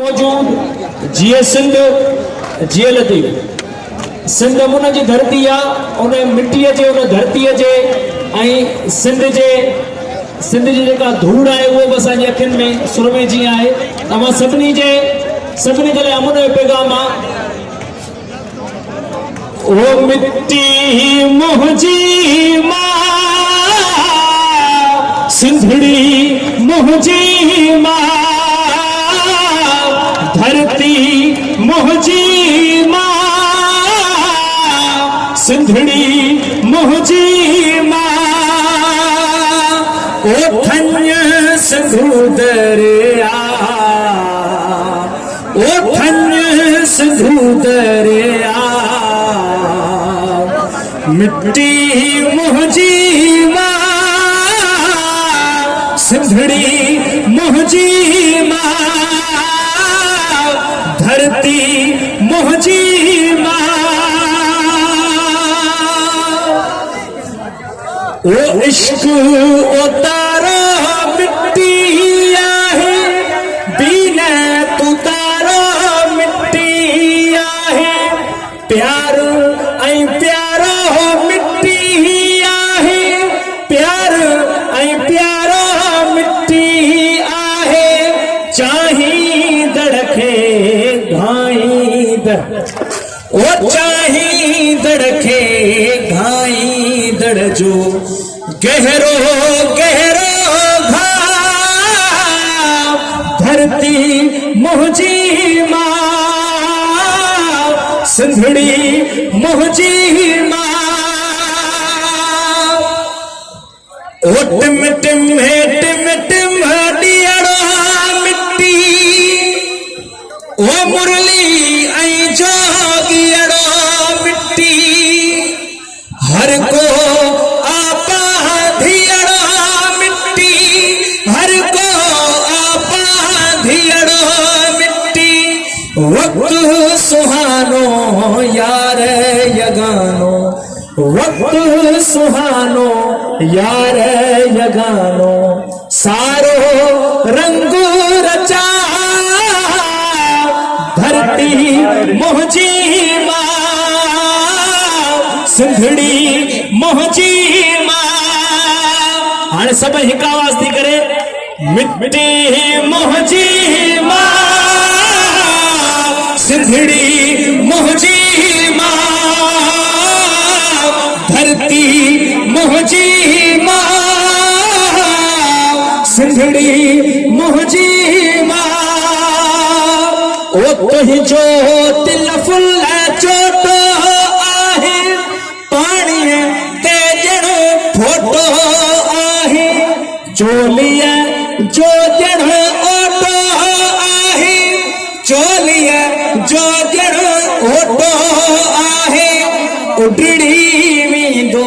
मौजूद जिए सिंध जिए लतीफ़ सिंध उन जी धरती आहे उन मिट्टीअ जे उन धरतीअ जे ऐं सिंध जी जेका धूड़ आहे उहो बि असांजी अखियुनि में सुरमे जी आहे। तव्हां सभिनी जे लाइ अमन जो पैगाम आहे। ओ मिट्टी मुंहिंजी मां सिंधड़ी मुंहिंजी मां धरती मुंहिंजी मां सिंधड़ी मुंहिंजी मां ओ थञ सिंधू दरिया ओ थञ सिंधू दरिया मिट्टी मुंहिंजी मां सिंधड़ी मुंहिंजी मां धरती मुंहिंजी मां ओ इश्क ओ तारो मिट्टी आहे बीन तू तारो मिट्टी आहे प्यार ऐं प्यारो मिट्टी आहे प्यार ऐं प्यारो मिट्टी आहे चाहींदड़ खे घाईंदड़ ओ चाहींदड़ खे घाईंदड़ जो गहरो गहरो घाव धरती मुंहिंजी मां सिंधड़ी मुंहिंजी मां ओ टिम टिम ॾियड़ो मिट्टी ओ मुरली ऐं जोगियड़ो मिट्टी हर को आपा धियड़ो मिट्टी हर को आपा धियड़ो मिट्टी वक्त सुहानो यार यगानो वक्त सुहानो यार यगानो सारो रंग रचा धरती मुंहिंजी मां सिंधड़ी मुंहिंजी मां हाणे सभु हिकु आवाज़ थी करे मिट्टी मुंहिंजी मां सिंधड़ी मुंहिंजी मां धरती मुंहिंजी मां सिंधड़ी मुंहिंजी मां ओ तुंहिंजो दिल फुल चोटो आहे पाणीअ ते ॼणो फोटो आहे चोलीअ जो ॼणो ओटो आहे चोलीअ जो ॼणो ओटो आहे उडड़ी वेंदो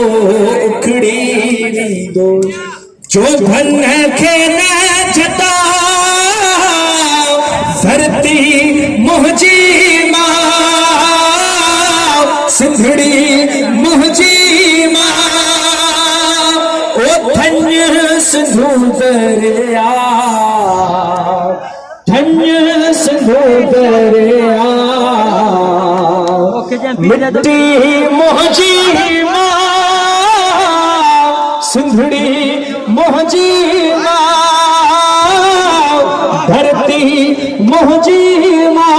उखड़ी वेंदो जो भन खे न जता धरती मुंहिंजी मां सिंधड़ी मुंहिंजी मां ओ थञ सिंधू दरिया थञ सिंधू दरिया मिट्टी मुंहिंजी मां सिंधड़ी मुंहिंजी मां धरती मुंहिंजी मां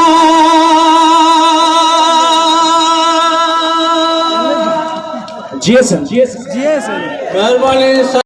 जी सर महिरबानी।